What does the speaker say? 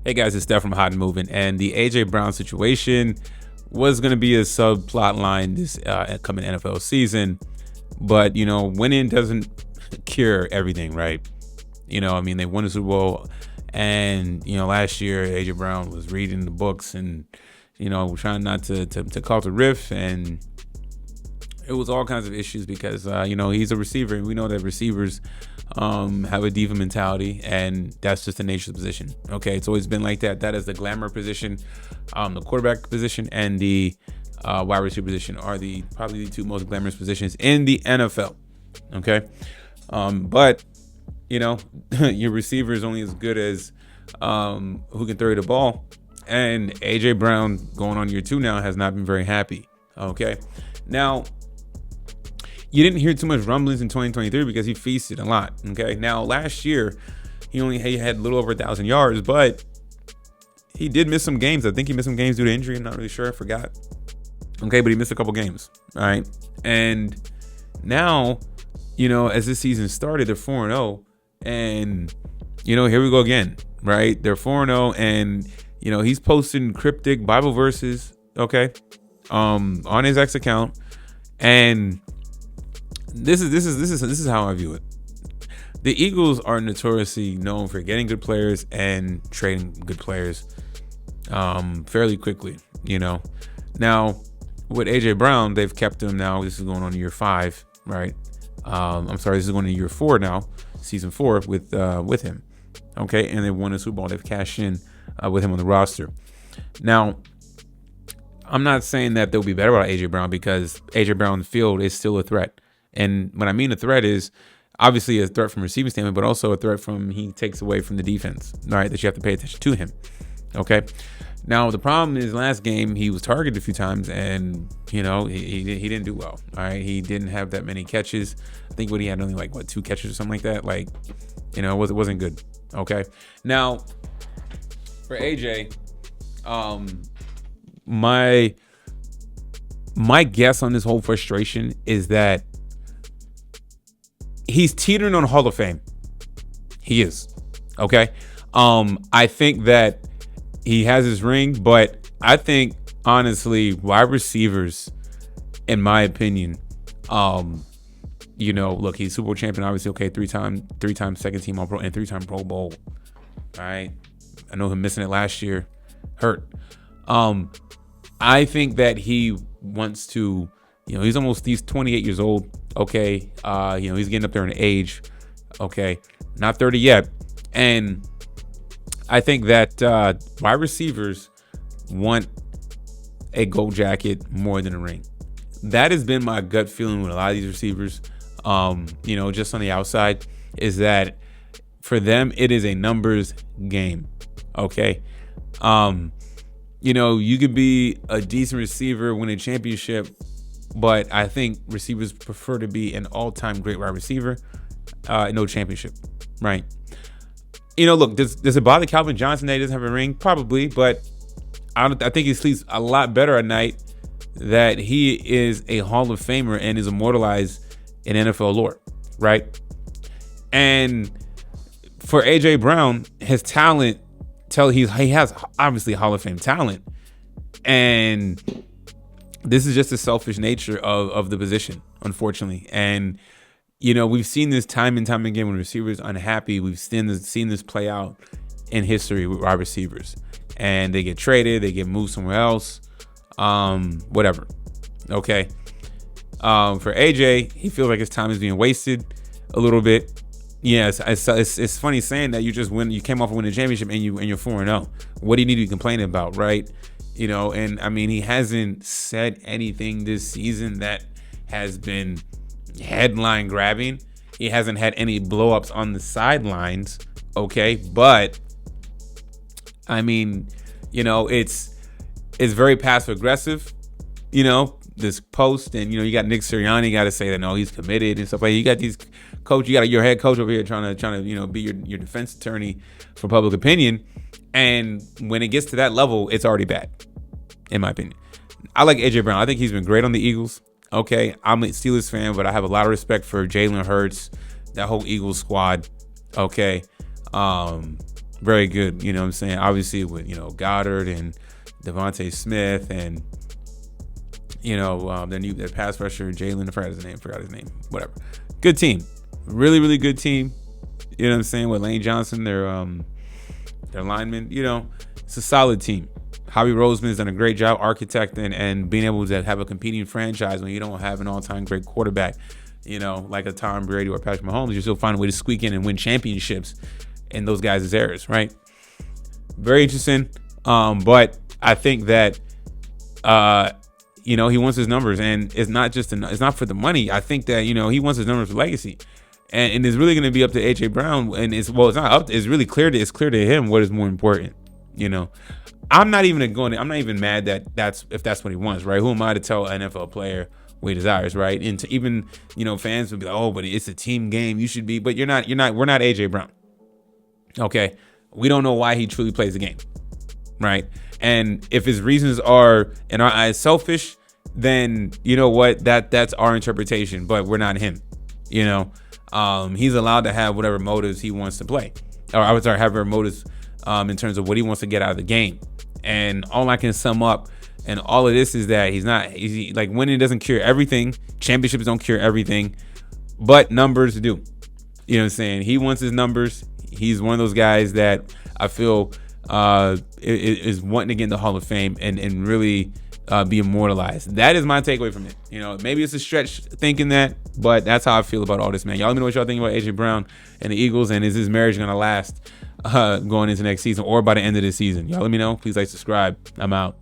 Hey guys, it's Steph from Hot and Moving, and the AJ Brown situation was going to be a subplot line this coming NFL season, but winning doesn't cure everything, right? They won the Super Bowl, and last year AJ Brown was reading the books and trying not to cause a rift, and it was all kinds of issues because he's a receiver, and we know that receivers have a diva mentality, and that's just the nature of the position. Okay, it's always been like that. That is the glamour position. The quarterback position and the wide receiver position are probably the two most glamorous positions in the NFL. Okay, but your receiver is only as good as who can throw you the ball, and AJ Brown going on year 2 now has not been very happy. Okay, now you didn't hear too much rumblings in 2023 because he feasted a lot. Okay, now last year he had a little over 1,000 yards, but he did miss some games. I think he missed some games due to injury. I'm not really sure. I forgot. Okay, but he missed a couple games. All right, and now as this season started, they're 4-0, and here we go again. Right, they're 4-0, and he's posting cryptic Bible verses. Okay, on his X account, and this is how I view it. The Eagles are notoriously known for getting good players and trading good players fairly quickly. Now with AJ Brown, they've kept him now. This is going on year 5, right? I'm sorry, this is going to year 4 now, season 4 with him. Okay, and they won a Super Bowl. They've cashed in with him on the roster. Now, I'm not saying that they'll be better about AJ Brown because AJ Brown's field is still a threat. And when I mean a threat is obviously a threat from receiving standpoint, but also a threat from he takes away from the defense, right? That you have to pay attention to him. Okay. Now the problem is last game he was targeted a few times, and he didn't do well. All right, he didn't have that many catches. I think he had only 2 catches or something like that. It wasn't good. Okay. Now for AJ, my guess on this whole frustration is that he's teetering on Hall of Fame. He is. Okay. I think that he has his ring, but I think honestly, wide receivers, in my opinion, look, he's Super Bowl champion, obviously. Okay, 3-time second team All Pro and 3-time Pro Bowl. All right. I know him missing it last year. Hurt. I think that he wants to, he's 28 years old. Okay. He's getting up there in age. Okay. Not 30 yet. And I think that wide receivers want a gold jacket more than a ring. That has been my gut feeling with a lot of these receivers. Just on the outside, is that for them, it is a numbers game. Okay. You could be a decent receiver, win a championship, but I think receivers prefer to be an all-time great wide receiver, no championship, right? Look, does it bother Calvin Johnson that he doesn't have a ring? Probably, but I think he sleeps a lot better at night that he is a Hall of Famer and is immortalized in NFL lore, right? And for AJ Brown, his talent, he has obviously Hall of Fame talent, and this is just the selfish nature of the position, unfortunately. And we've seen this time and time again when receivers unhappy. We've seen this play out in history with wide receivers, and they get traded, they get moved somewhere else, whatever. Okay. For AJ, he feels like his time is being wasted a little bit. Yes, it's funny saying that you came off of winning a championship and you're 4-0. What do you need to be complaining about, right? And I mean, he hasn't said anything this season that has been headline grabbing. He hasn't had any blow-ups on the sidelines. Okay, but I mean, it's very passive aggressive. This post, and you got Nick Sirianni got to say that no, he's committed and stuff like that. You got these coach, you got your head coach over here trying to be your defense attorney for public opinion, and when it gets to that level, it's already bad, in my opinion. I like AJ Brown. I think he's been great on the Eagles. Okay, I'm a Steelers fan, but I have a lot of respect for Jalen Hurts, that whole Eagles squad. Okay, very good. You know what I'm saying? Obviously with, Goddard and Devontae Smith and, their pass rusher, Jalen, I forgot his name, whatever. Good team. Really, really good team. You know what I'm saying? With Lane Johnson, their lineman, it's a solid team. Howie Roseman's done a great job architecting and being able to have a competing franchise when you don't have an all-time great quarterback, like a Tom Brady or Patrick Mahomes. You still find a way to squeak in and win championships in those guys' eras, right? Very interesting. But I think that, he wants his numbers, and it's not it's not for the money. I think that, he wants his numbers for legacy. And it's really going to be up to AJ Brown, and it's not up. It's really clear to him what is more important. I'm not even mad that that's what he wants, right? Who am I to tell an NFL player what he desires, right? And to even fans would be like, oh, but it's a team game. You should be, but you're not. We're not AJ Brown. Okay, we don't know why he truly plays the game, right? And if his reasons are in our eyes selfish, then you know what? That's our interpretation, but we're not him. He's allowed to have whatever motives he wants to play, or I would say have motives in terms of what he wants to get out of the game. And all I can sum up and all of this is that he's like, winning doesn't cure everything. Championships don't cure everything, but numbers do. You know what I'm saying? He wants his numbers. He's one of those guys that I feel is wanting to get in the Hall of Fame and really be immortalized. That is my takeaway from it. Maybe it's a stretch thinking that, but that's how I feel about all this, man. Y'all let me know what y'all think about AJ Brown and the Eagles, and is this marriage gonna last going into next season or by the end of this season? Y'all let me know. Please like, subscribe. I'm out.